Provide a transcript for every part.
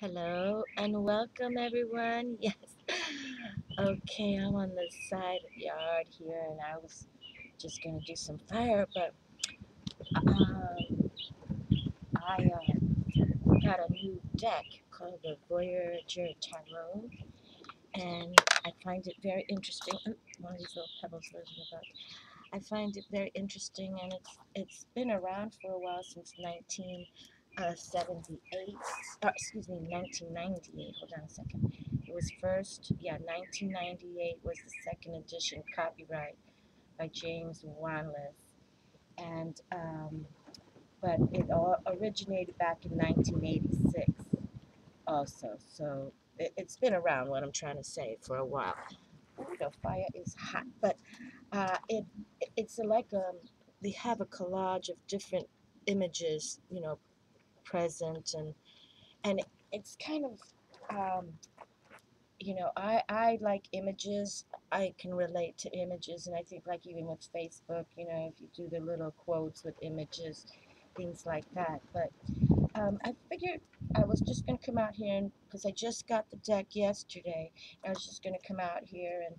Hello and welcome everyone. Yes. Okay, I'm on the side yard here and I was just gonna do some fire, but um, I got a new deck called the Voyager Tarot, and I find it very interesting. One of these little pebbles lives in the back. I find it very interesting, and it's been around for a while, since 1978. Excuse me, 1998. Hold on a second. It was first, yeah, 1998 was the second edition, copyright by James Wanless, and but it all originated back in 1986 also. So it's been around, what I'm trying to say, for a while. Ooh, the fire is hot, but it's like they have a collage of different images, present, and it's kind of um, I like images. I can relate to images, and I think, like, even with Facebook, if you do the little quotes with images, things like that. But I figured I was just going to come out here, and because I just got the deck yesterday, I was just going to come out here and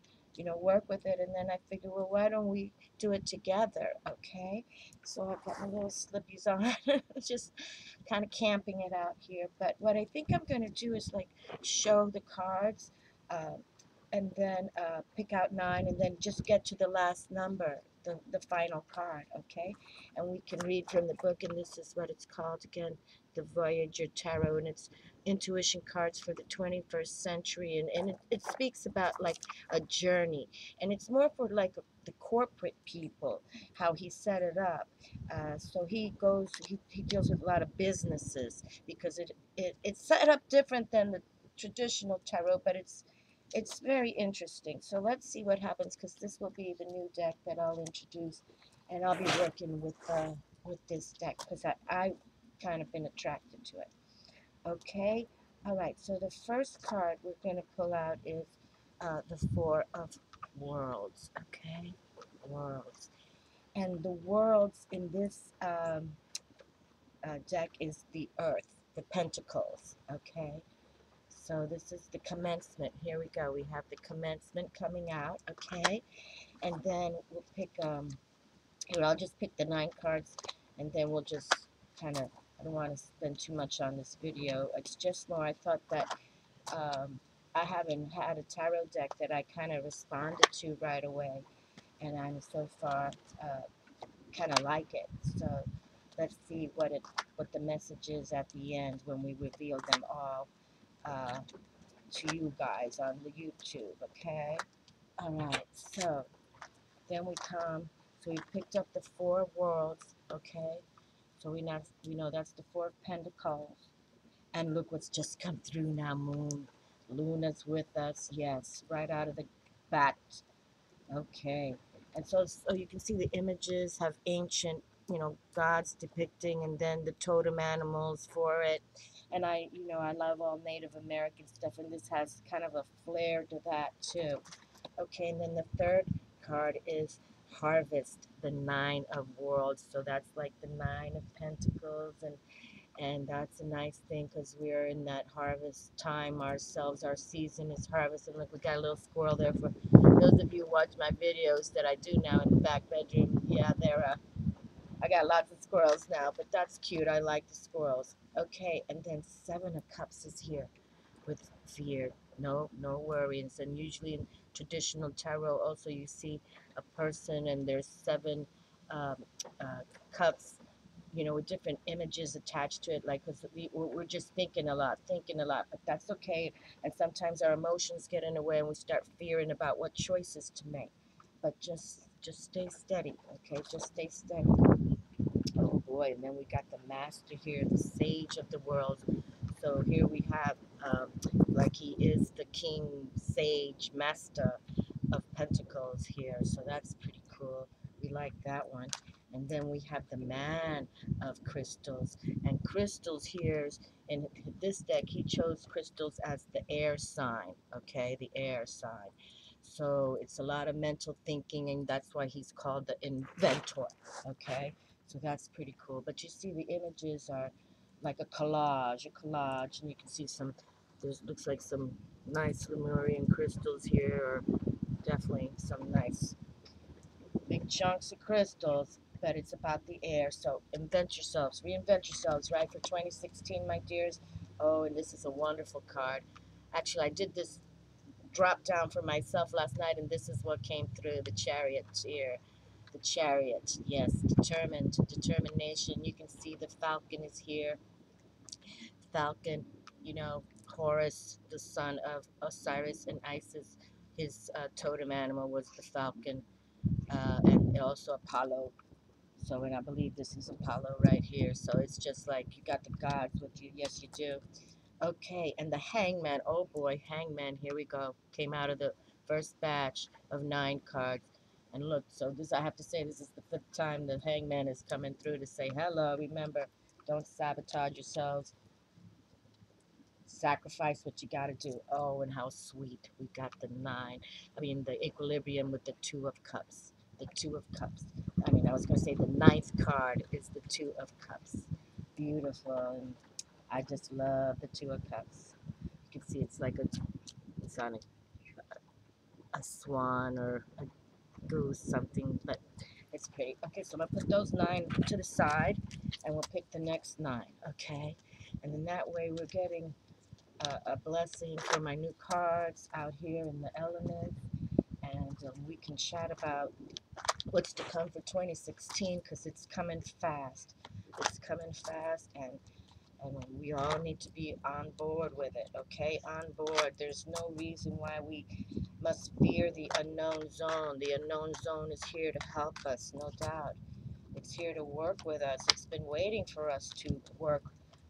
work with it. And then I figured, well, why don't we do it together? Okay, so I've got my little slippies on, just kind of camping it out here. But what I think I'm going to do is, like, show the cards, uh, and then pick out 9, and then just get to the last number, the final card. Okay, and we can read from the book, and this is what it's called again, the Voyager Tarot, and it's intuition cards for the 21st century, and it speaks about, like, a journey, and it's more for, like, the corporate people, how he set it up. So he deals with a lot of businesses, because it's set up different than the traditional tarot, but it's very interesting. So let's see what happens, because this will be the new deck that I'll introduce, and I'll be working with this deck, because I kind of been attracted to it. Okay, all right. So the first card we're going to pull out is the Four of Worlds. Okay, worlds, and the worlds in this deck is the Earth, the Pentacles. Okay, so this is the commencement. Here we go. We have the commencement coming out. Okay, and then we'll pick here, I'll just pick the 9 cards, and then we'll just kind of, I don't want to spend too much on this video. It's just more, I thought that I haven't had a tarot deck that I kind of responded to right away, and I'm so far kind of like it. So let's see what the message is at the end, when we reveal them all uh, to you guys on the YouTube. Okay, all right. So then we come. So we picked up the 4 worlds. Okay, so we know that's the 4 of Pentacles. And look what's just come through now, Moon. Luna's with us, yes, right out of the bat. Okay. And so you can see the images have ancient, gods depicting, and then the totem animals for it. And I love all Native American stuff, and this has kind of a flair to that too. Okay, and then the third card is Harvest, the 9 of Worlds. So that's like the 9 of Pentacles, and that's a nice thing, because we're in that harvest time ourselves. Our season is harvest. And look, we got a little squirrel there. For those of you who watch my videos that I do now in the back bedroom, yeah, I got lots of squirrels now, but that's cute. I like the squirrels. Okay, and then 7 of Cups is here with fear. No worries. And usually in traditional tarot also, you see a person, and there's 7 um, cups, with different images attached to it, like, because we're just thinking a lot, but that's okay. And sometimes our emotions get in the way, and we start fearing about what choices to make. But just stay steady, okay? Just stay steady. Oh boy, and then we got the Master here, the Sage of the World. So here we have, like, he is the King, Sage, Master of Pentacles here. So that's pretty cool. We like that one. And then we have the Man of Crystals. And crystals here, in this deck, he chose crystals as the air sign. Okay, the air sign. So it's a lot of mental thinking, and that's why he's called the inventor. Okay, so that's pretty cool. But you see, the images are like a collage, and you can see some, there's looks like some nice Lemurian crystals here, or definitely some nice big chunks of crystals, but it's about the air. So invent yourselves, reinvent yourselves, right, for 2016, my dears. Oh, and this is a wonderful card. Actually, I did this drop down for myself last night, and this is what came through, the chariot here. The chariot, yes, determined, determination. You can see the falcon is here. Falcon, you know, Horus, the son of Osiris and Isis, his totem animal was the falcon, and also Apollo. So, and I believe this is Apollo right here. So it's just like you got the gods with you. Yes, you do. Okay, and the hangman. Oh boy, hangman. Here we go. Came out of the first batch of 9 cards. And look, so this, I have to say, this is the 5th time the hangman is coming through to say hello. Remember, don't sabotage yourselves. Sacrifice what you got to do. Oh, and how sweet. We got the 9. I mean, the equilibrium with the 2 of cups. The 2 of cups. I mean, I was going to say the 9th card is the 2 of cups. Beautiful. And I just love the 2 of cups. You can see it's like it's on a swan or a goose, something, but it's pretty. Okay, so I'm going to put those 9 to the side, and we'll pick the next 9, okay? And then that way we're getting a blessing for my new cards out here in the elements, and we can chat about what's to come for 2016, because it's coming fast. It's coming fast, and we all need to be on board with it, okay? On board. There's no reason why we must fear the unknown zone. The unknown zone is here to help us, no doubt. It's here to work with us. It's been waiting for us to work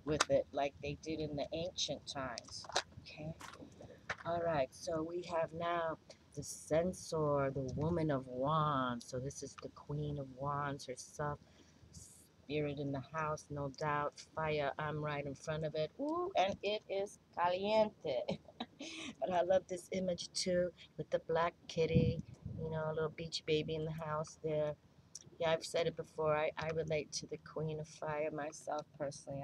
with it like they did in the ancient times, okay? All right, so we have now the censor, the woman of wands. So this is the queen of wands herself. Spirit in the house, no doubt. Fire, I'm right in front of it. Ooh, and it is caliente. But I love this image too, with the black kitty, you know, a little beach baby in the house there. Yeah, I've said it before. I relate to the queen of fire myself personally.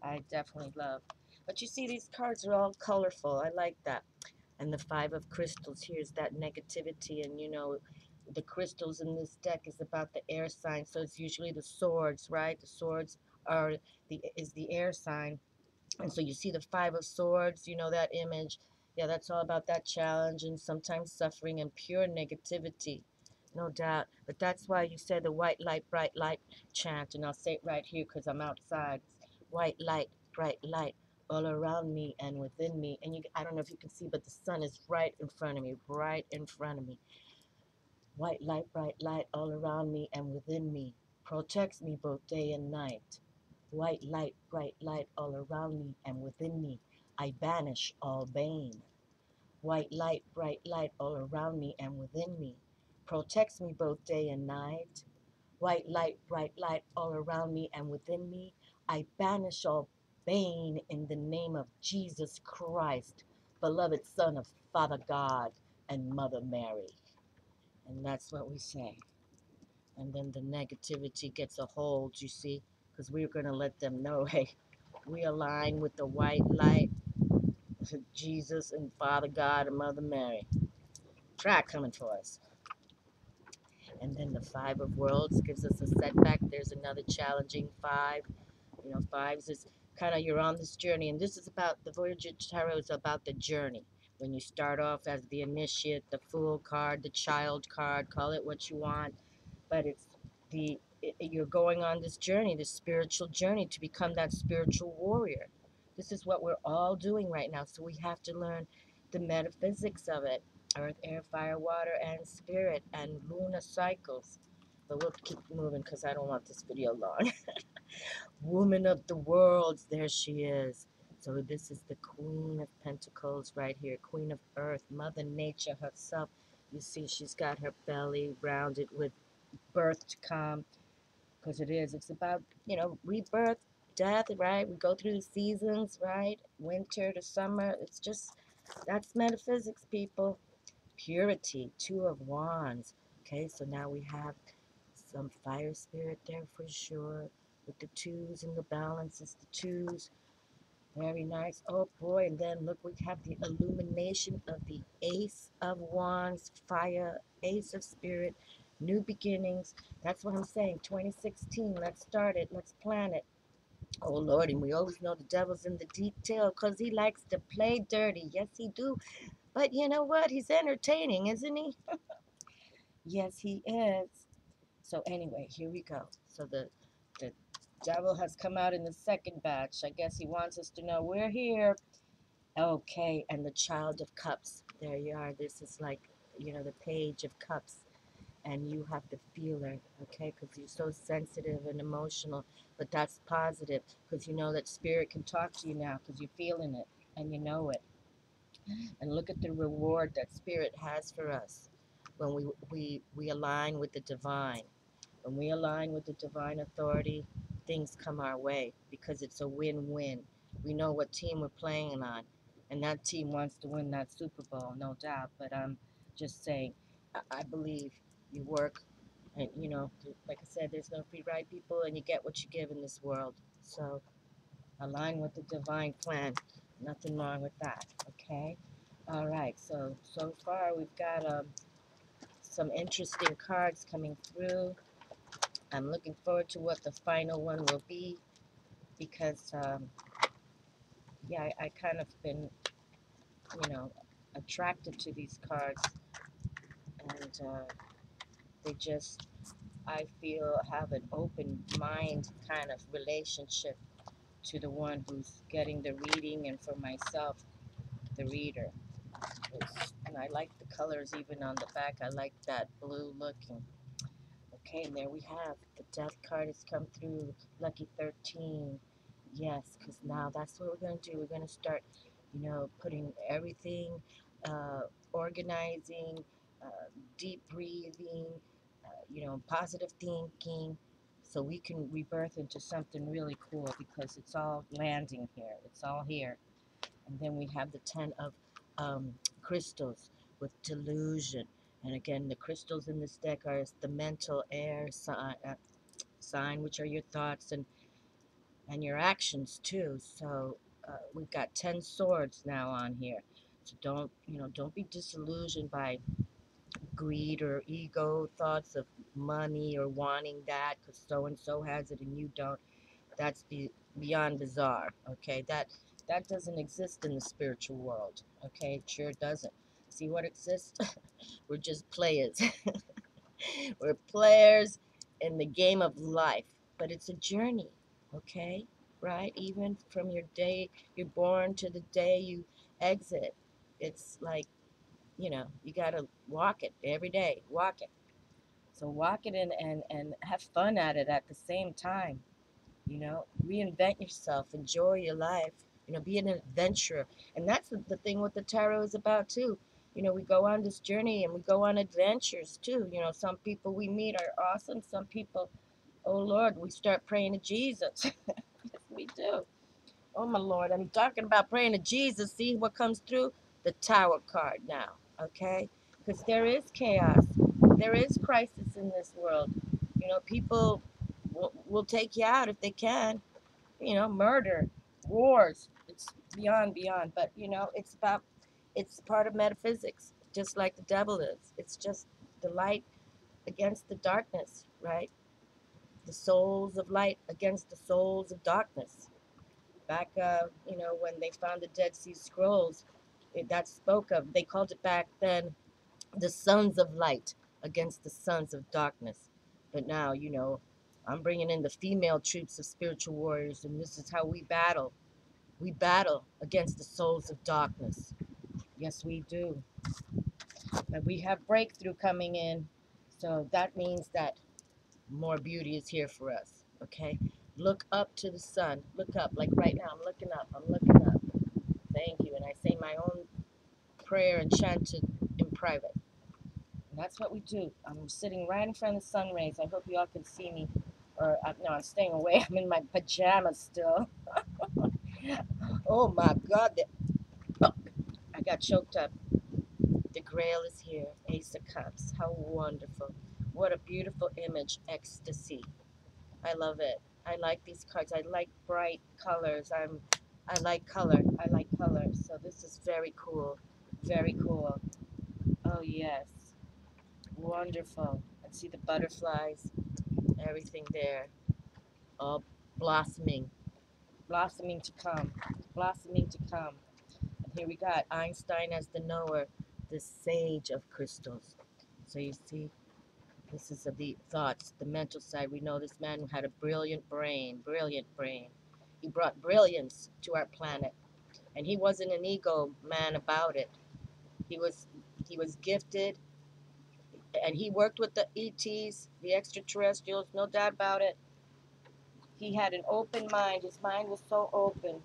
I definitely love. But you see, these cards are all colorful. I like that. And the 5 of crystals, here's that negativity, and you know, the crystals in this deck is about the air sign, so it's usually the swords, right? The swords are the air sign, and so you see the 5 of swords, you know that image. Yeah, that's all about that challenge and sometimes suffering and pure negativity, no doubt. But that's why you say the white light, bright light chant, and I'll say it right here because I'm outside. White light, bright light all around me and within me. And you, I don't know if you can see, but the sun is right in front of me, right in front of me. White light, bright light all around me and within me. Protects me both day and night. White light, bright light all around me and within me. I banish all bane. White light, bright light all around me and within me. Protects me both day and night. White light, bright light all around me and within me. I banish all bane in the name of Jesus Christ, beloved Son of Father God and Mother Mary. And that's what we say. And then the negativity gets a hold, you see, because we're going to let them know, hey, we align with the white light, Jesus and Father God and Mother Mary. Try coming for us. And then the 5 of worlds gives us a setback. There's another challenging 5. You know, 5s is kind of, you're on this journey, and this is about, the Voyager Tarot is about the journey. When you start off as the initiate, the fool card, the child card, call it what you want, but it's you're going on this journey, this spiritual journey to become that spiritual warrior. This is what we're all doing right now, so we have to learn the metaphysics of it. Earth, air, fire, water, and spirit, and lunar cycles. But we'll keep moving because I don't want this video long. Woman of the worlds, there she is. So this is the Queen of Pentacles right here, Queen of Earth, Mother Nature herself. You see she's got her belly rounded with birth to come, because it's about, you know, rebirth, death, right? We go through the seasons, right? Winter to summer. It's just, that's metaphysics, people. Purity, 2 of wands. Okay, so now we have some fire spirit there for sure. with the twos, and the balance is the twos. Very nice. Oh boy, and then look, we have the illumination of the Ace of Wands, fire, Ace of Spirit, new beginnings. That's what I'm saying. 2016, let's start it. Let's plan it. Oh Lord, and we always know the devil's in the detail because he likes to play dirty. Yes, he do. But you know what? He's entertaining, isn't he? Yes, he is. So anyway, here we go. So the devil has come out in the second batch. I guess he wants us to know we're here. Okay, and the Child of Cups. There you are. This is like, the Page of Cups. And you have the feeler, okay? Because you're so sensitive and emotional. But that's positive because you know that spirit can talk to you now because you're feeling it and you know it. And look at the reward that spirit has for us when we align with the divine. When we align with the divine authority, things come our way because it's a win-win. We know what team we're playing on, and that team wants to win that Super Bowl, no doubt. But I'm just saying, I believe you work, and like I said, there's no free ride, people, and you get what you give in this world. So align with the divine plan. Nothing wrong with that, okay? All right, so far we've got some interesting cards coming through. I'm looking forward to what the final one will be because, yeah, I kind of been, attracted to these cards, and they just, I feel, have an open mind kind of relationship to the one who's getting the reading, and for myself, the reader. And I like the colors even on the back. I like that blue looking. Okay, and there we have the death card has come through. Lucky 13. Yes, because now that's what we're going to do. We're going to start, putting everything, organizing, deep breathing, positive thinking, so we can rebirth into something really cool because it's all landing here. It's all here. And then we have the 10 of crystals with delusion. And again, the crystals in this deck are the mental air sign, which are your thoughts and your actions too. So we've got 10 swords now on here. So don't be disillusioned by greed or ego thoughts of money or wanting that because so and so has it and you don't. That's beyond bizarre. Okay, that doesn't exist in the spiritual world. Okay, it sure doesn't. See what exists? We're just players. We're players in the game of life, but it's a journey. Okay, right? Even from your day you're born to the day you exit, it's like, you gotta walk it every day. Walk it. So walk it in and have fun at it at the same time. Reinvent yourself, enjoy your life, be an adventurer. And that's the thing what the tarot is about too. We go on this journey and we go on adventures too. Some people we meet are awesome. Some people, oh Lord, we start praying to Jesus. Yes, we do. Oh my Lord, I'm talking about praying to Jesus. See what comes through? The Tower card now, okay? Because there is chaos. There is crisis in this world. People will take you out if they can. Murder, wars. It's beyond. But, it's part of metaphysics, just like the devil is. It's just the light against the darkness, right? The souls of light against the souls of darkness. Back, when they found the Dead Sea Scrolls, that spoke of, they called it back then the sons of light against the sons of darkness. But now, I'm bringing in the female troops of spiritual warriors, and this is how we battle. We battle against the souls of darkness. Yes, we do. And we have breakthrough coming in. So that means that more beauty is here for us. Okay? Look up to the sun. Look up. Like right now, I'm looking up. I'm looking up. Thank you. And I say my own prayer and chant in private. And that's what we do. I'm sitting right in front of the sun rays. I hope you all can see me. Or, no, I'm staying away. I'm in my pajamas still. Oh my God. Oh, I got choked up. The Grail is here. Ace of Cups. How wonderful. What a beautiful image. Ecstasy. I love it. I like these cards. I like bright colors. I like color. I like color. So this is very cool. Very cool. Oh yes. Wonderful. And see the butterflies, everything there. All blossoming. Blossoming to come. Blossoming to come. And here we got Einstein as the knower, the sage of crystals. So you see, this is the thoughts, the mental side. We know this man had a brilliant brain, brilliant brain. He brought brilliance to our planet. And he wasn't an ego man about it. He was gifted, and he worked with the ETs, the extraterrestrials, no doubt about it. He had an open mind. His mind was so open.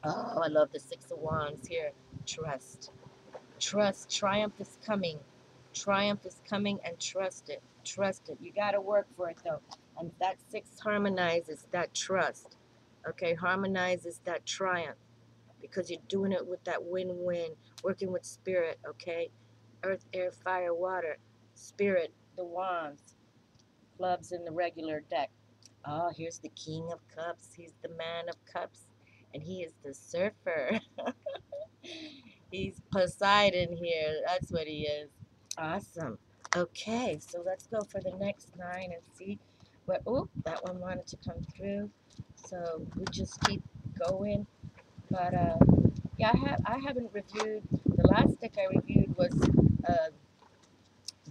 Oh, I love the Six of Wands here. Trust. Trust. Triumph is coming. Triumph is coming, and trust it. Trust it. You got to work for it, though. And that six harmonizes that trust. Okay, harmonizes that triumph, because you're doing it with that win-win, working with spirit, okay? Earth, air, fire, water. Spirit, the wands. Clubs in the regular deck. Oh, here's the King of Cups. He's the man of cups, and he is the surfer. He's Poseidon here. That's what he is. Awesome. Okay, so let's go for the next 9 and see what. Oh, that one wanted to come through. So we just keep going. But yeah, I haven't reviewed. The last deck I reviewed was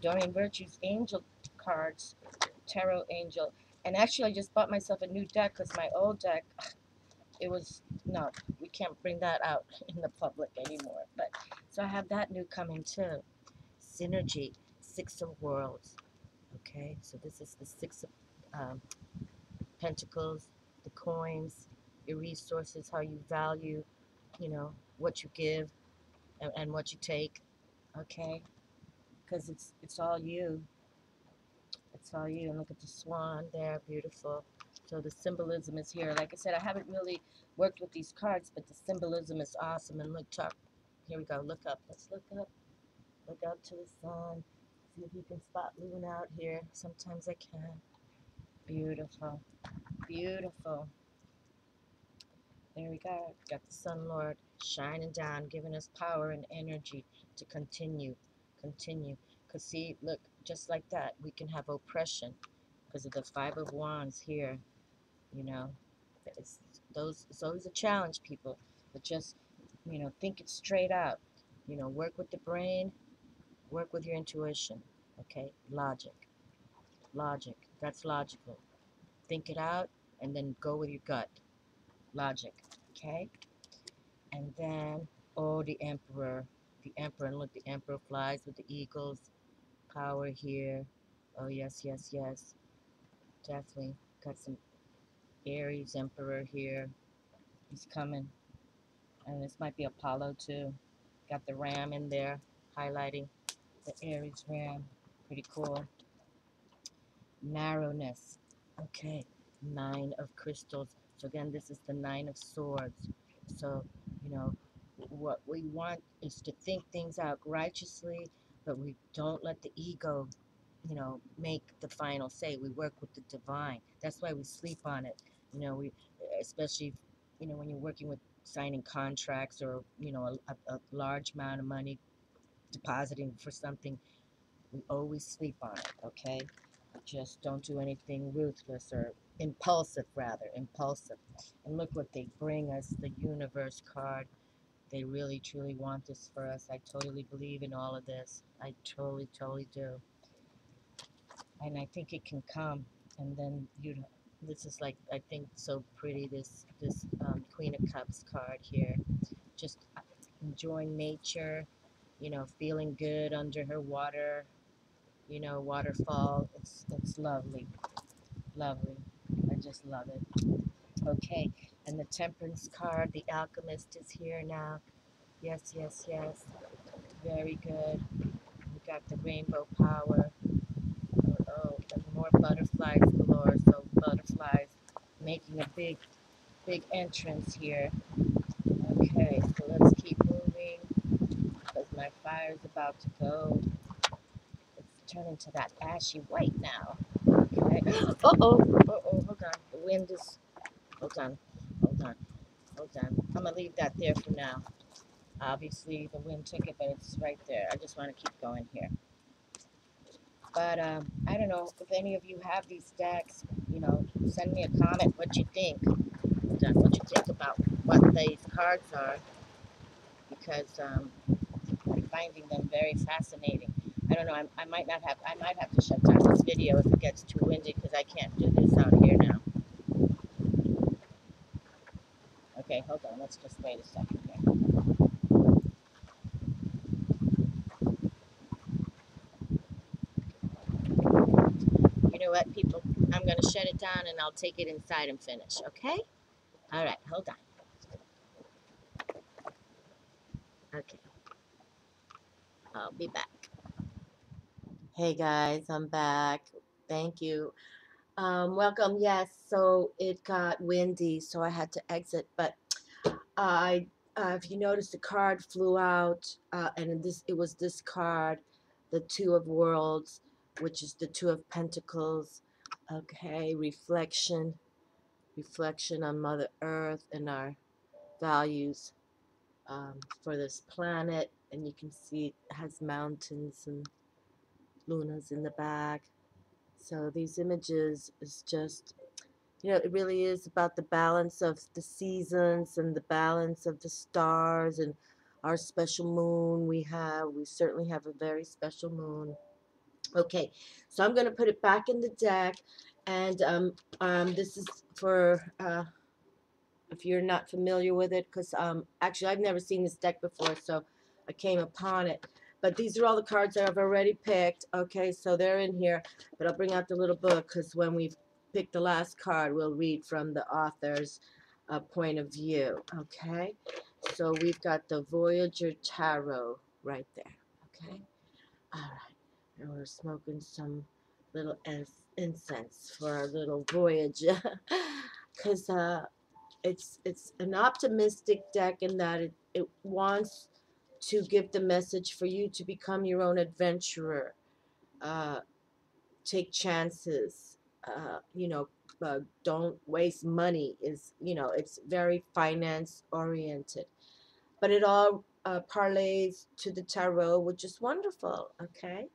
Dorian Virtue's Angel cards, Tarot Angel. And actually, I just bought myself a new deck because my old deck, it was, no, we can't bring that out in the public anymore. But so I have that new coming too. Synergy, Six of Worlds. Okay, so this is the Six of Pentacles, the coins, your resources, how you value, you know, what you give and what you take. Okay, because it's all you. It's all you. And look at the swan there, beautiful. So the symbolism is here. Like I said, I haven't really worked with these cards, but the symbolism is awesome. And look up. Here we go. Look up. Let's look up. Look up to the sun. See if you can spot Moon out here. Sometimes I can. Beautiful. Beautiful. There we go. Got the Sun Lord shining down, giving us power and energy to continue. Continue. Because see, look, just like that, we can have oppression because of the Five of Wands here. You know, it's always a challenge, people. But just, you know, think it straight out. You know, work with the brain, work with your intuition. Okay, logic. Logic. That's logical. Think it out and then go with your gut. Logic. Okay? And then, oh, the Emperor. The Emperor. And look, the Emperor flies with the eagles. Power here. Oh, yes, yes, yes. Definitely. Got some Aries Emperor here. He's coming. And this might be Apollo, too. Got the Ram in there, highlighting the Aries Ram. Pretty cool. Narrowness. Okay. 9 of crystals. So again, this is the 9 of swords. So, you know, what we want is to think things out righteously, but we don't let the ego, you know, make the final say. We work with the divine. That's why we sleep on it. You know, we, especially, you know, when you're working with signing contracts or, you know, a large amount of money, depositing for something, we always sleep on it, okay? Just don't do anything ruthless or impulsive, rather, impulsive. And look what they bring us, the Universe card. They really, truly want this for us. I totally believe in all of this. I totally, totally do. And I think it can come. And then, you know, this is like, I think, so pretty, this Queen of Cups card here. Just enjoying nature, you know, feeling good under her water, you know, waterfall. It's lovely. Lovely. I just love it. Okay, and the Temperance card, the Alchemist is here now. Yes, yes, yes. Very good. We got the rainbow power. Oh, and more butterflies galore. So butterflies making a big, big entrance here. Okay, so let's keep moving because my fire's about to go. It's turning to that ashy white now. Okay. Uh-oh. Uh-oh, hold on. wind is, hold on, hold on, hold on. I'm going to leave that there for now. Obviously, the wind took it, but it's right there. I just want to keep going here. But I don't know if any of you have these decks. You know, send me a comment what you think. What you think about what these cards are, because I'm finding them very fascinating. I don't know. I might have to shut down this video if it gets too windy, because I can't do this out here now. Okay, hold on. Let's just wait a second here. You know what, people? I'm going to shut it down and I'll take it inside and finish, okay? All right, hold on. Okay, I'll be back. Hey guys, I'm back. Thank you. Welcome. Yes, so it got windy, so I had to exit. But if you notice, the card flew out, and it was this card, the Two of Worlds, which is the Two of Pentacles. Okay, reflection on Mother Earth and our values for this planet. And you can see it has mountains and lunas in the back. So these images is just, you know, it really is about the balance of the seasons and the balance of the stars and our special moon we certainly have a very special moon. Okay, so I'm going to put it back in the deck, and this is for if you're not familiar with it, because actually I've never seen this deck before, so I came upon it. But these are all the cards that I've already picked. Okay, so they're in here, but I'll bring out the little book, because when we've picked the last card, we'll read from the author's point of view. Okay, so we've got the Voyager Tarot right there. Okay, all right, and we're smoking some little incense for our little voyage, because it's an optimistic deck in that it wants to give the message for you to become your own adventurer, take chances, you know, don't waste money. Is, you know, it's very finance oriented, but it all parlays to the tarot, which is wonderful. Okay,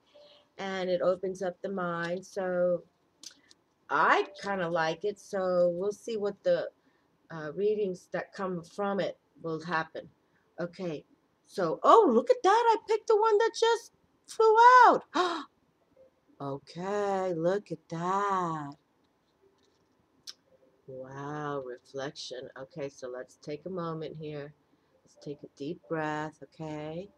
and it opens up the mind, so I kind of like it. So we'll see what the readings that come from it will happen. Okay, so, oh, look at that. I picked the one that just flew out. Okay, look at that. Wow, reflection. Okay, so let's take a moment here. Let's take a deep breath, okay?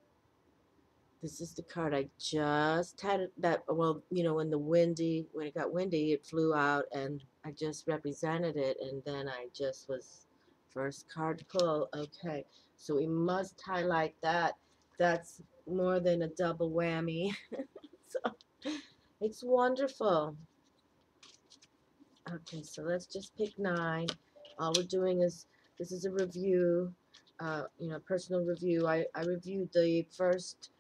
This is the card I just had that, well, you know, when it got windy, it flew out, and I just represented it, and then I just was first card to pull. Okay, so we must highlight that. That's more than a double whammy. So it's wonderful. Okay, so let's just pick 9. All we're doing is, this is a review, you know, personal review. I reviewed the first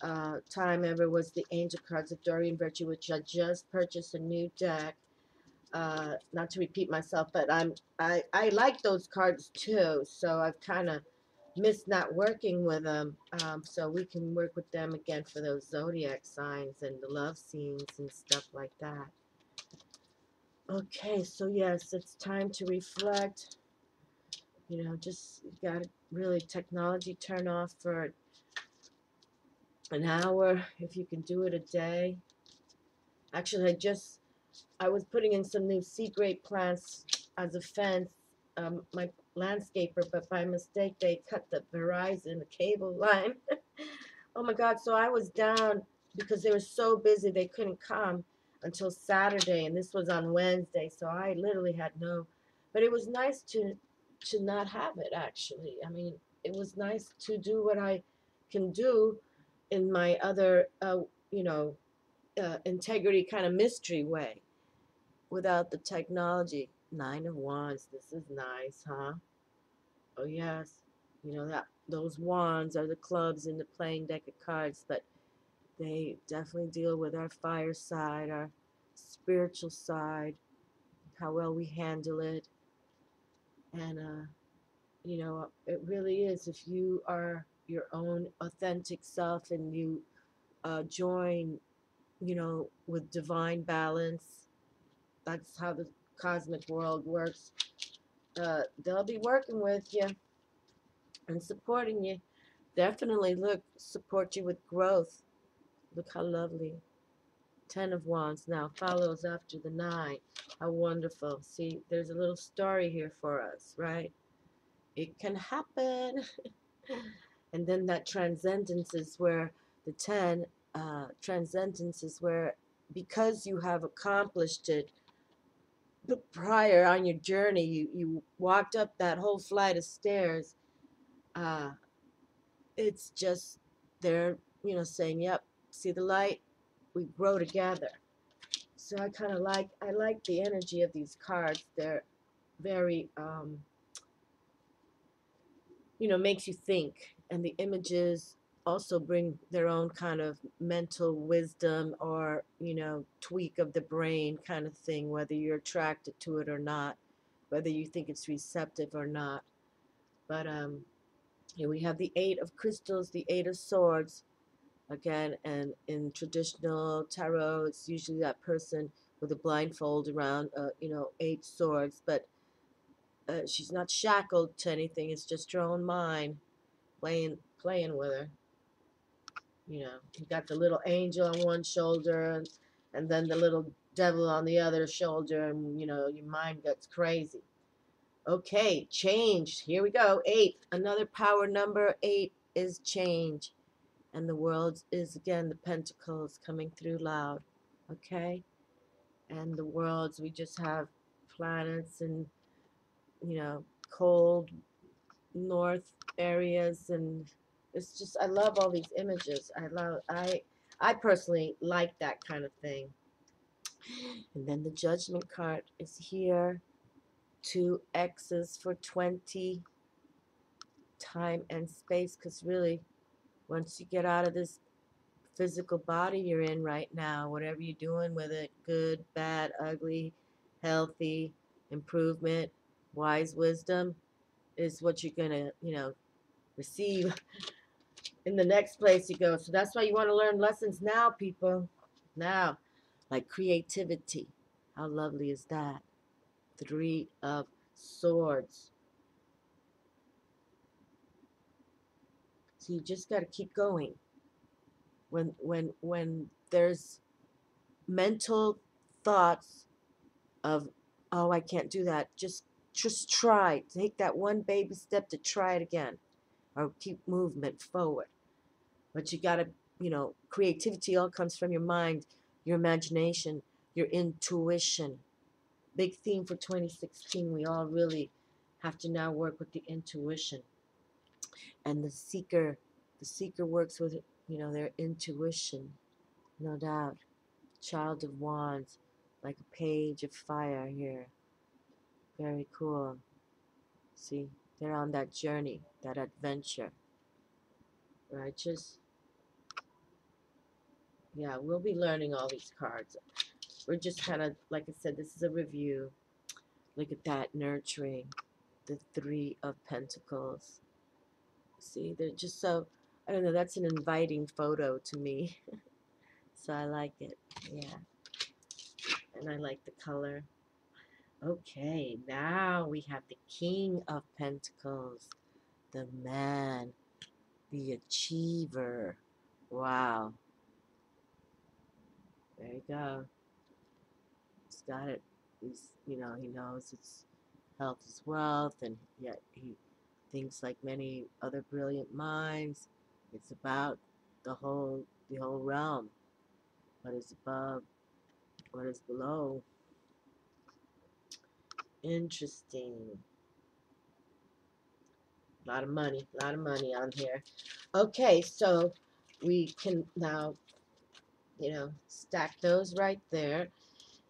time ever was the Angel cards of Dorian Virtue, which I just purchased a new deck. Not to repeat myself, but I like those cards too, so I've kind of missed not working with them. So we can work with them again for those zodiac signs and the love scenes and stuff like that. Okay, so yes, it's time to reflect. You know, just you got to really technology turn off for an hour, if you can do it a day. Actually, I was putting in some new sea grape plants as a fence, my landscaper, but by mistake they cut the Verizon, the cable line. Oh my God, so I was down because they were so busy they couldn't come until Saturday, and this was on Wednesday, so I literally had no, but it was nice to not have it, actually. I mean, it was nice to do what I can do in my other, you know, integrity kind of mystery way without the technology. 9 of Wands. This is nice, huh? Oh yes. You know that those wands are the clubs in the playing deck of cards, but they definitely deal with our fire side, our spiritual side, how well we handle it. And, you know, it really is, if you are your own authentic self and you join, you know, with divine balance, that's how the cosmic world works. They'll be working with you and supporting you. Definitely, look, support you with growth. Look how lovely. 10 of Wands now follows after the 9. How wonderful. See, there's a little story here for us, right? It can happen. And then that transcendence is where the 10, transcendence is where, because you have accomplished it prior on your journey, you walked up that whole flight of stairs, uh, it's just they're, you know, saying, yep, see the light, we grow together. So I like the energy of these cards. They're very, you know, makes you think. And the images also bring their own kind of mental wisdom, or, you know, tweak of the brain kind of thing, whether you're attracted to it or not, whether you think it's receptive or not. But here we have the 8 of crystals, the 8 of swords. Again, and in traditional tarot, it's usually that person with a blindfold around, you know, 8 swords. But she's not shackled to anything. It's just her own mind playing with her. You know, you got the little angel on one shoulder, and then the little devil on the other shoulder, and, you know, your mind gets crazy. Okay, change. Here we go. 8. Another power number. 8 is change. And the world is, again, the pentacles coming through loud. Okay? And the worlds, we just have planets and, you know, cold north areas, and it's just, I love all these images. I personally like that kind of thing. And then the judgment card is here. 2 X's for 20, time and space, because really, once you get out of this physical body you're in right now, whatever you're doing with it, good, bad, ugly, healthy, improvement, wise wisdom, is what you're gonna, you know, receive in the next place you go. So that's why you want to learn lessons now, people. Now, like creativity. How lovely is that? 3 of swords. So you just got to keep going. When there's mental thoughts of, oh, I can't do that, just try. Take that one baby step to try it again, or keep movement forward. But you got to, you know, creativity all comes from your mind, your imagination, your intuition. Big theme for 2016. We all really have to now work with the intuition. And the seeker works with, you know, their intuition, no doubt. Child of Wands, like a page of fire here. Very cool. See, they're on that journey, that adventure. Righteous. Yeah, we'll be learning all these cards. We're just kind of, like I said, this is a review. Look at that, nurturing. The 3 of Pentacles. See, they're just so, I don't know, that's an inviting photo to me. So I like it. Yeah. And I like the color. Okay, now we have the King of Pentacles. The man. The achiever. Wow. There you go. He's got it. He's, you know, he knows it's health is wealth, and yet he thinks like many other brilliant minds. It's about the whole realm. What is above, what is below. Interesting. A lot of money on here. Okay, so we can now, you know, stack those right there,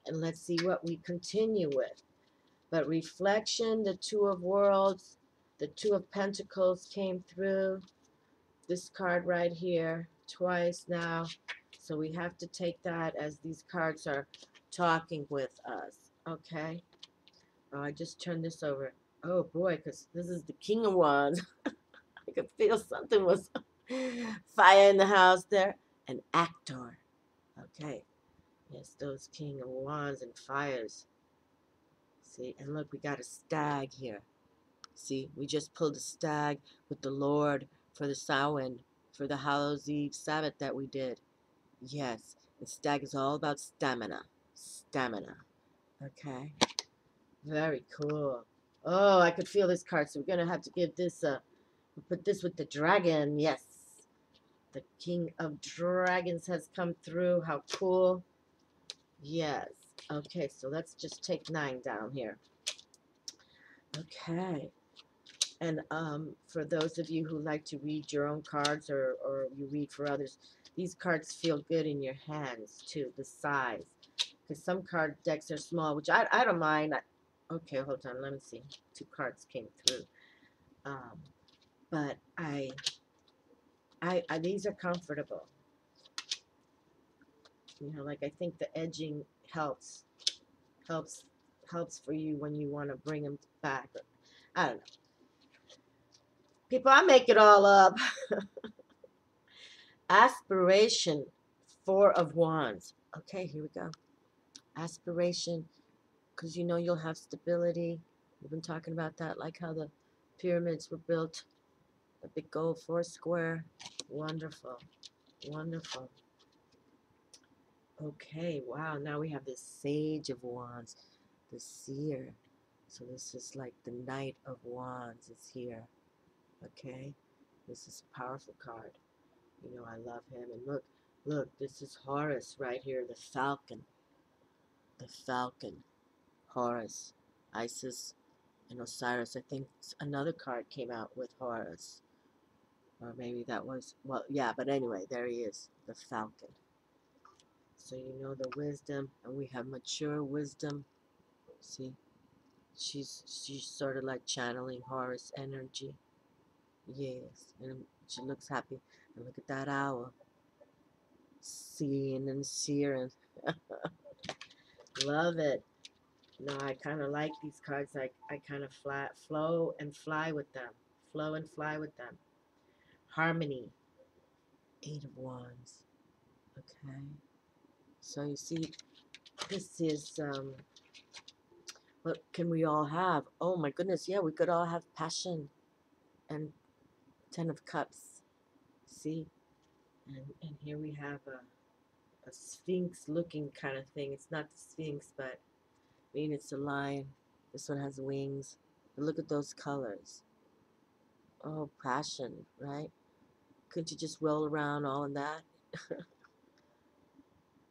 and let's see what we continue with. But reflection, the 2 of Worlds, the 2 of Pentacles came through. This card right here twice now. So we have to take that as these cards are talking with us. Okay? Oh, I just turned this over. Oh boy, because this is the King of Wands. I could feel something was fire in the house there. An actor. Okay. Yes, those King of Wands and fires. See, and look, we got a stag here. See, we just pulled a stag with the Lord for the Samhain, for the Hallows Eve Sabbath that we did. Yes, and stag is all about stamina. Stamina. Okay. Very cool. Oh, I could feel this card, so we're going to have to give this a... We'll put this with the dragon. Yes. The King of Dragons has come through. How cool. Yes. Okay, so let's just take 9 down here. Okay. And for those of you who like to read your own cards or you read for others, these cards feel good in your hands too, the size. Because some card decks are small, which I don't mind. Okay, hold on, let me see. 2 cards came through. But these are comfortable. You know, like I think the edging helps for you when you want to bring them back. I don't know. People, I make it all up. Aspiration, 4 of Wands. Okay, here we go. Aspiration, because you know you'll have stability. We've been talking about that, like how the pyramids were built. The big gold 4 square. Wonderful. Wonderful. Okay, wow. Now we have this Sage of Wands, the Seer. So this is like the Knight of Wands is here. Okay, this is a powerful card. You know, I love him. And look, this is Horus right here, the Falcon. The Falcon. Horus, Isis, and Osiris. I think another card came out with Horus. Or maybe that was, well, yeah, but anyway, there he is, the Falcon. So you know the wisdom, and we have mature wisdom. See, she's sort of like channeling Horus energy. Yes, and she looks happy. And look at that owl, seeing and searing. Love it. No, I kind of like these cards. I kind of flow and fly with them. Flow and fly with them. Harmony. 8 of Wands. Okay. So you see, this is, what can we all have? Oh my goodness, yeah, we could all have passion. And 10 of Cups. See? And here we have a sphinx looking kind of thing. It's not the sphinx, but I mean it's a lion. This one has wings. But look at those colors. Oh, passion, right? Couldn't you just roll around all in that?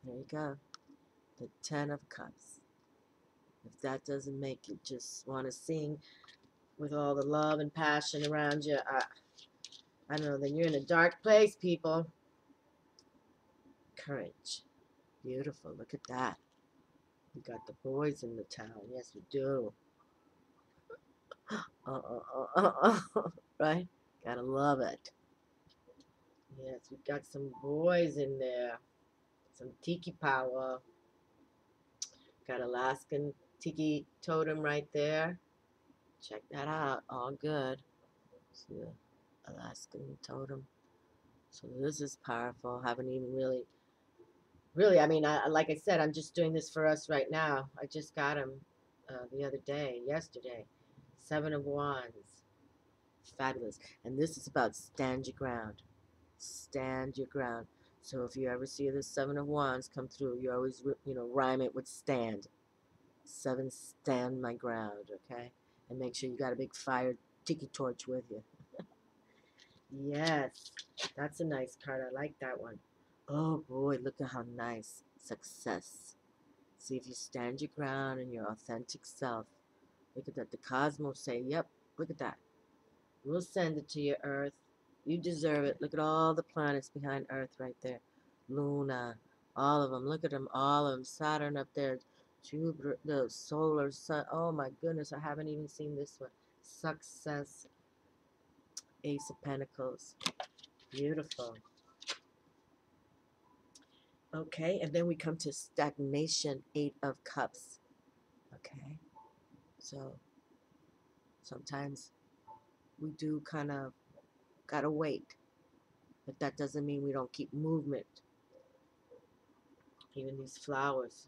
There you go. The 10 of Cups. If that doesn't make you just want to sing with all the love and passion around you, I don't know, then you're in a dark place, people. Courage. Beautiful. Look at that. We got the boys in the town. Yes, we do. Right? Gotta love it. Yes, we got some boys in there. Some tiki power. Got Alaskan tiki totem right there. Check that out. All good. See the Alaskan totem. So this is powerful. Haven't even really, I mean, like I said, I'm just doing this for us right now. I just got him the other day, yesterday. 7 of Wands. Fabulous. And this is about stand your ground. Stand your ground. So if you ever see this 7 of Wands come through, you always, rhyme it with stand. 7, stand my ground, okay? And make sure you got a big fire tiki torch with you. Yes, that's a nice card. I like that one. Oh boy, look at how nice. Success. See, if you stand your ground in your authentic self, look at that. The cosmos say, yep, look at that. We'll send it to your Earth. You deserve it. Look at all the planets behind Earth right there. Luna, all of them. Look at them, all of them. Saturn up there. Jupiter, the solar sun. Oh my goodness, I haven't even seen this one. Success. Ace of Pentacles. Beautiful. Okay, and then we come to stagnation, 8 of Cups. Okay, So sometimes we do kind of gotta wait, but that doesn't mean we don't keep movement. Even these flowers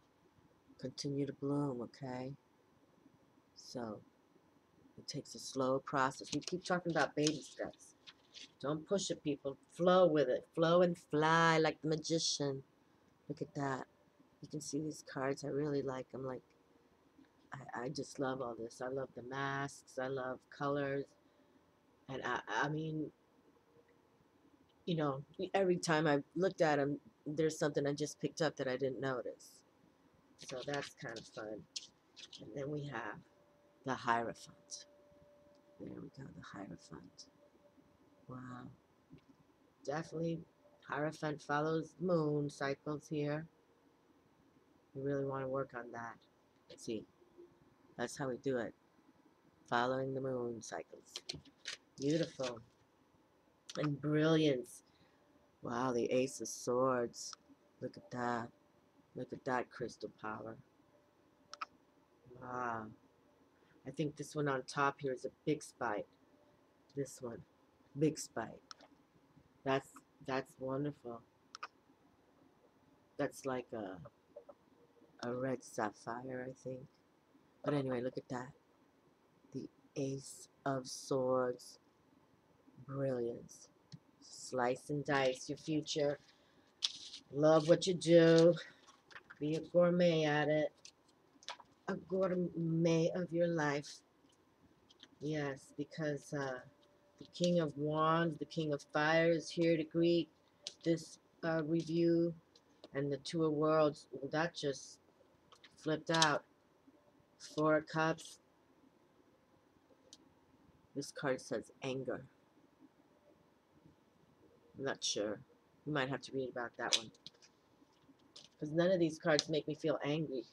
continue to bloom, okay? So it takes a slow process. We keep talking about baby steps. Don't push it, people. Flow with it. Flow and fly like the magician. Look at that. You can see these cards. I really like them. Like, I just love all this. I love the masks. I love colors. And I mean, you know, every time I looked at them, there's something I just picked up that I didn't notice. So that's kind of fun. And then we have the Hierophant. There we go, the Hierophant. Wow. Definitely, Hierophant follows moon cycles here. We really want to work on that. Let's see, that's how we do it. Following the moon cycles. Beautiful. And brilliance. Wow, the Ace of Swords. Look at that. Look at that crystal power. Wow. I think this one on top here is a big spite. This one. Big spite. That's wonderful. That's like a red sapphire, I think. But anyway, look at that. The Ace of Swords. Brilliance. Slice and dice your future. Love what you do. Be a gourmet at it. A gourmet of your life. Yes, because the King of Wands, the King of Fire is here to greet this review. And the Two of Worlds, well, that just flipped out. Four of Cups. This card says anger. I'm not sure. You might have to read about that one. Because none of these cards make me feel angry.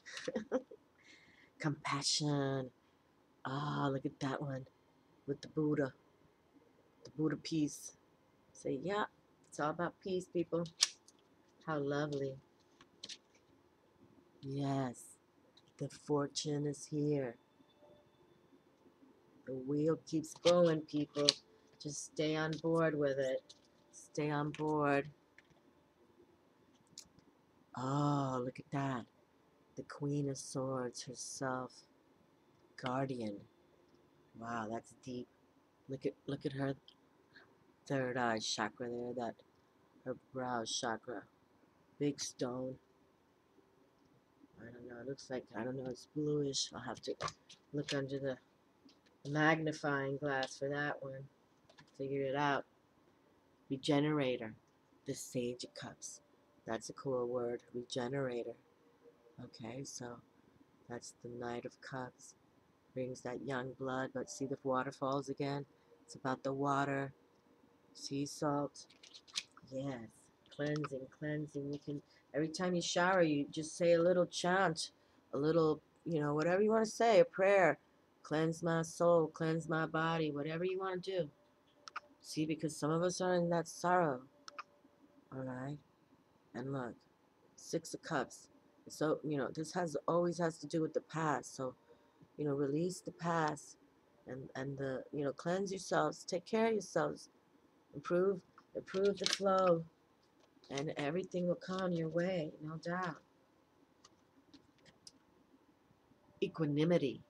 Compassion. Ah, look at that one. With the Buddha. The Buddha peace. Say, yeah, it's all about peace, people. How lovely. Yes. The fortune is here. The wheel keeps going, people. Just stay on board with it. Stay on board. Oh, look at that. The Queen of Swords herself. Guardian. Wow, that's deep. Look at her third eye chakra there, that her brow chakra. Big stone. I don't know, it looks like, I don't know, it's bluish. I'll have to look under the magnifying glass for that one. Figure it out. Regenerator. The Sage of Cups. That's a cool word. Regenerator. Okay, so that's the Knight of Cups. Brings that young blood, but see the waterfalls again? It's about the water. Sea salt. Yes. Cleansing, cleansing. You can, every time you shower, you just say a little chant, a little, you know, whatever you want to say, a prayer. Cleanse my soul, cleanse my body, whatever you want to do. See, because some of us are in that sorrow. All right? And look, Six of Cups. So, you know, this always has to do with the past. So, you know, release the past and the, you know, cleanse yourselves, take care of yourselves, improve the flow, and everything will come your way, no doubt. Equanimity,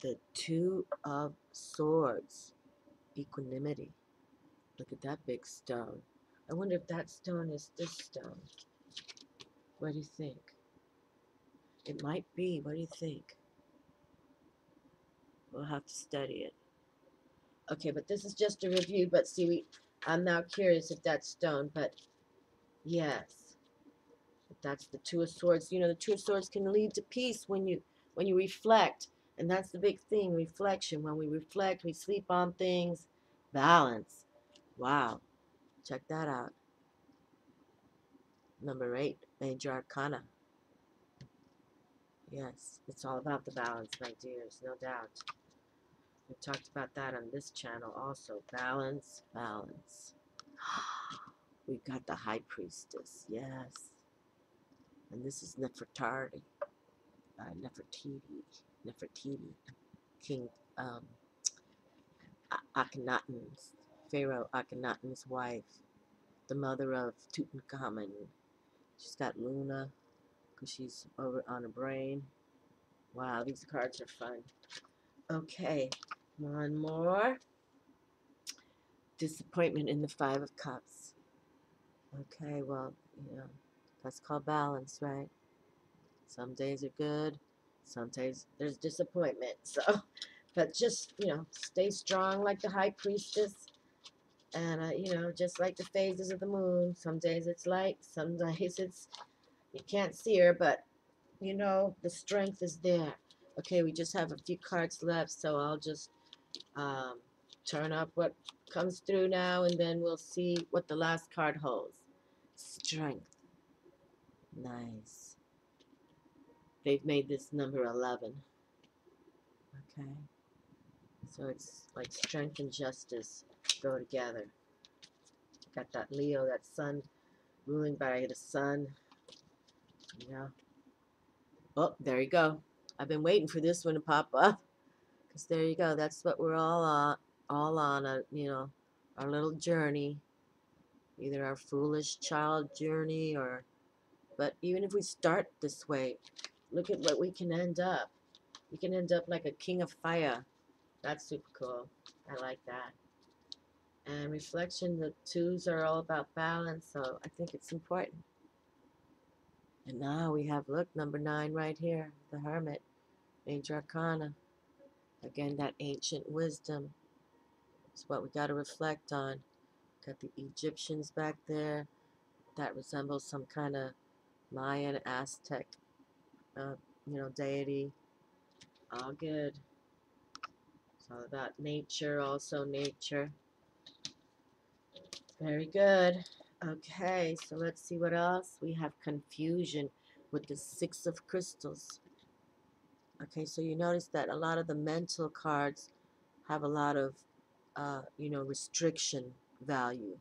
the Two of Swords. Equanimity. Look at that big stone. I wonder if that stone is this stone. What do you think? It might be. What do you think? We'll have to study it. Okay, but this is just a review, but see, I'm now curious if that's stone, but yes. That's the Two of Swords. You know, the Two of Swords can lead to peace when you reflect. And that's the big thing, reflection. When we reflect, we sleep on things. Balance. Wow. Check that out. Number 8, Major Arcana. Yes, it's all about the balance, my dears, no doubt. We talked about that on this channel also. Balance, balance. We've got the High Priestess, yes. And this is Nefertari. Nefertiti. Nefertiti. King Akhenaten's, Pharaoh Akhenaten's wife, the mother of Tutankhamun. She's got Luna, because she's over on her brain. Wow, these cards are fun. Okay, one more. Disappointment in the Five of Cups. Okay, well, that's called balance, right? Some days are good, some days there's disappointment. So, but just, stay strong like the High Priestess. And, just like the phases of the moon. Some days it's light, some days you can't see her, but, the strength is there. Okay, we just have a few cards left, so I'll just turn up what comes through now, and then we'll see what the last card holds. Strength. Nice. They've made this number 11. Okay. So it's like strength and justice go together. Got that Leo, that sun, ruling by the sun. Oh, there you go. I've been waiting for this one to pop up. Because there you go. That's what we're all on our little journey. Either our foolish child journey or, but even if we start this way, look at what we can end up. We can end up like a king of fire. That's super cool. I like that. And reflection, the twos are all about balance, so I think it's important. And now we have, look, number 9 right here, the Hermit, Major Arcana. Again, that ancient wisdom is what we got to reflect on. Got the Egyptians back there. That resembles some kind of Mayan, Aztec, deity. All good. It's all about nature, also nature. Very good. Okay, so let's see what else. We have confusion with the 6 of crystals. Okay, so you notice that a lot of the mental cards have a lot of, restriction value,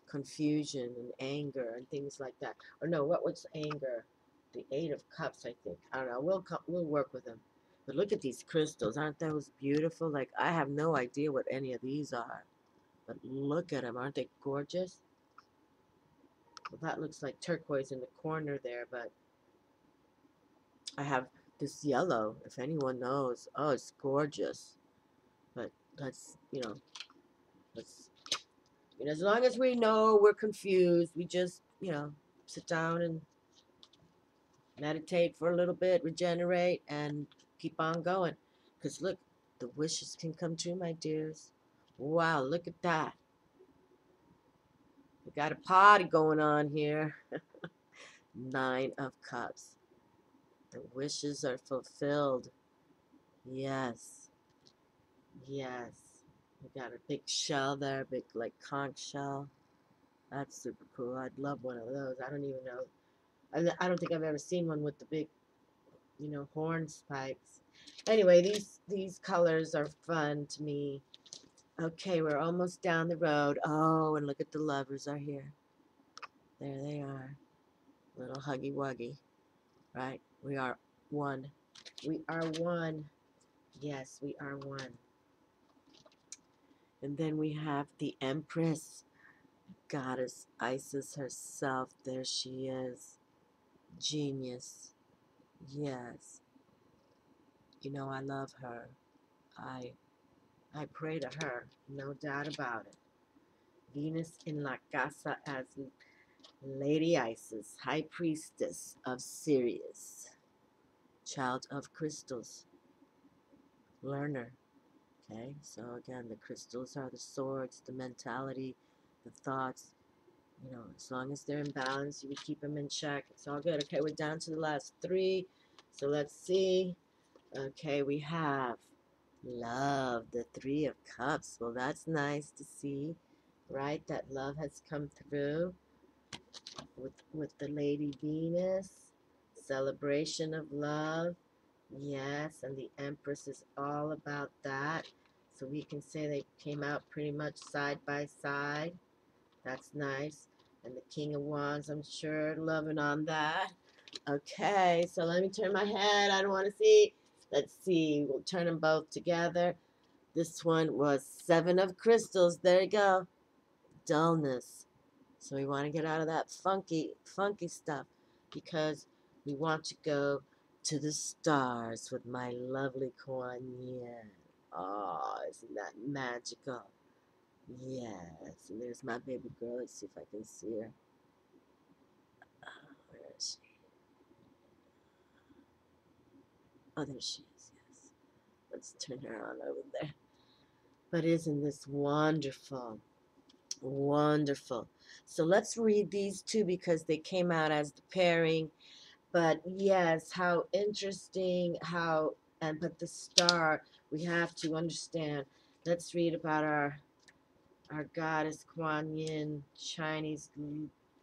confusion and anger and things like that. Or no, what was anger? The 8 of Cups, I think. I don't know. We'll work with them. But look at these crystals. Aren't those beautiful? Like, I have no idea what any of these are. But look at them. Aren't they gorgeous? Well, that looks like turquoise in the corner there, but I have this yellow, if anyone knows. Oh, it's gorgeous. But let's, as long as we know we're confused, we just, sit down and meditate for a little bit, regenerate, and keep on going. Because look, the wishes can come true, my dears. Wow, look at that. We got a party going on here. 9 of Cups. The wishes are fulfilled. Yes. Yes. We got a big shell there, big like conch shell. That's super cool. I'd love one of those. I don't even know. I don't think I've ever seen one with the big, horn spikes. Anyway, these colors are fun to me. Okay, we're almost down the road. Oh, and look at the lovers are here. There they are. Little huggy wuggy. Right? We are one. We are one. Yes, we are one. And then we have the Empress, Goddess Isis herself. There she is. Genius. Yes. I love her. I pray to her. No doubt about it. Venus in La Casa as Lady Isis, High Priestess of Sirius, Child of Crystals, Learner. Okay, so again, the crystals are the swords, the mentality, the thoughts. As long as they're in balance, you would keep them in check. It's all good. Okay, we're down to the last 3. So let's see. Okay, we have love, the 3 of Cups. Well, that's nice to see, right? That love has come through with the Lady Venus. Celebration of love. Yes, and the Empress is all about that. So we can say they came out pretty much side by side. That's nice. And the King of Wands, I'm sure, loving on that. Okay, so let me turn my head. I don't want to see. Let's see. We'll turn them both together. This one was 7 of crystals. There you go. Dullness. So we want to get out of that funky stuff because we want to go to the stars with my lovely Kuan Yin. Oh, isn't that magical? Yes. And there's my baby girl. Let's see if I can see her. Where is she? Oh, there she is. Yes. Let's turn her on over there. But isn't this wonderful? Wonderful. So let's read these two because they came out as the pairing. But yes, how interesting, but the star, we have to understand. Let's read about our goddess Kuan Yin, Chinese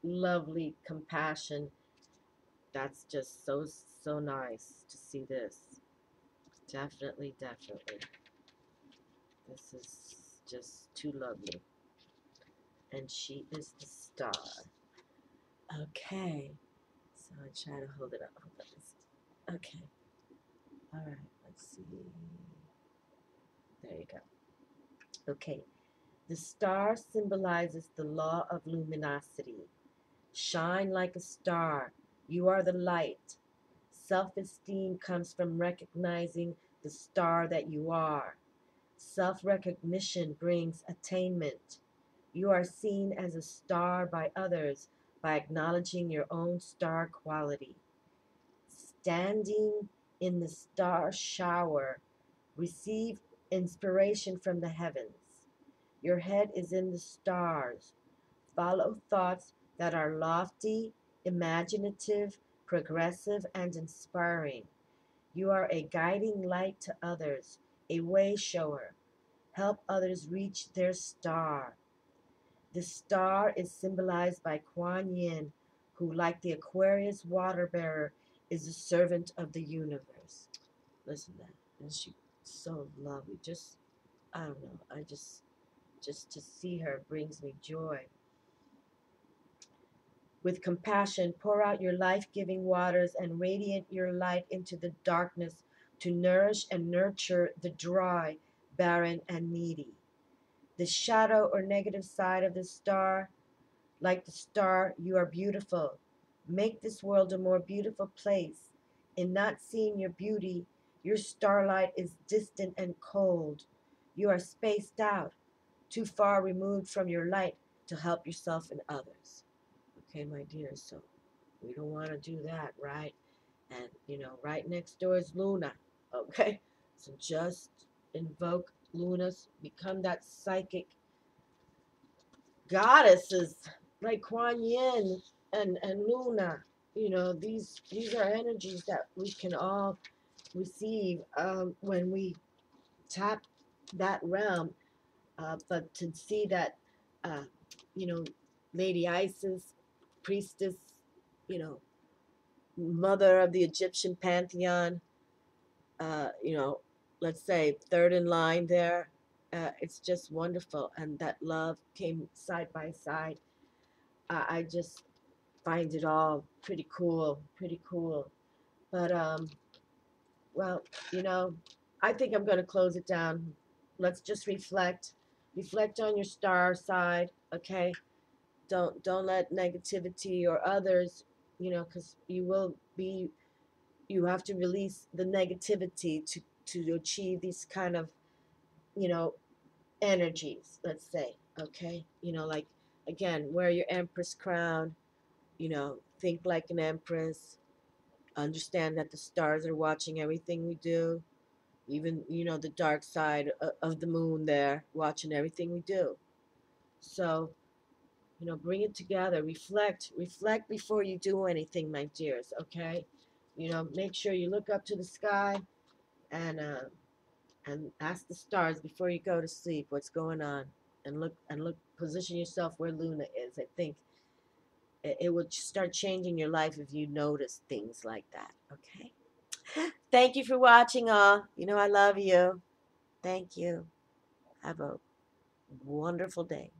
lovely compassion. That's just so nice to see this. Definitely, definitely. This is just too lovely. And she is the star. Okay. So I try to hold it up. Okay. All right. Let's see. There you go. Okay. The star symbolizes the law of luminosity. Shine like a star. You are the light. Self-esteem comes from recognizing the star that you are. Self-recognition brings attainment. You are seen as a star by others by acknowledging your own star quality. Standing in the star shower, receive inspiration from the heavens. Your head is in the stars. Follow thoughts that are lofty, imaginative, progressive, and inspiring. You are a guiding light to others, a way shower. Help others reach their star. The star is symbolized by Kuan Yin, who, like the Aquarius water bearer, is the servant of the universe. Listen to that. And she's so lovely. Just, I don't know. Just to see her brings me joy. With compassion, pour out your life-giving waters and radiate your light into the darkness to nourish and nurture the dry, barren, and needy. The shadow or negative side of the star, like the star, you are beautiful. Make this world a more beautiful place. In not seeing your beauty, your starlight is distant and cold. You are spaced out, too far removed from your light to help yourself and others. Okay, my dear, so we don't want to do that, right? And, right next door is Luna, okay? So just invoke Luna's, become that psychic goddesses like Kuan Yin and Luna. These are energies that we can all receive when we tap that realm. But to see that, uh, you know, Lady Isis, priestess, you know, mother of the Egyptian pantheon, you know, let's say third in line there. It's just wonderful. And that love came side by side. I just find it all pretty cool, pretty cool. But, well, I think I'm going to close it down. Let's just reflect. Reflect on your star side, okay? Don't let negativity or others, because you have to release the negativity to achieve these kind of, you know, energies, let's say, okay? Like, again, wear your empress crown, think like an empress, understand that the stars are watching everything we do, even, the dark side of the moon there, watching everything we do. So, bring it together, reflect before you do anything, my dears, okay? Make sure you look up to the sky and ask the stars before you go to sleep what's going on, and look, position yourself where Luna is. I think it will start changing your life if you notice things like that, okay? Thank you for watching, all. I love you. Thank you. Have a wonderful day.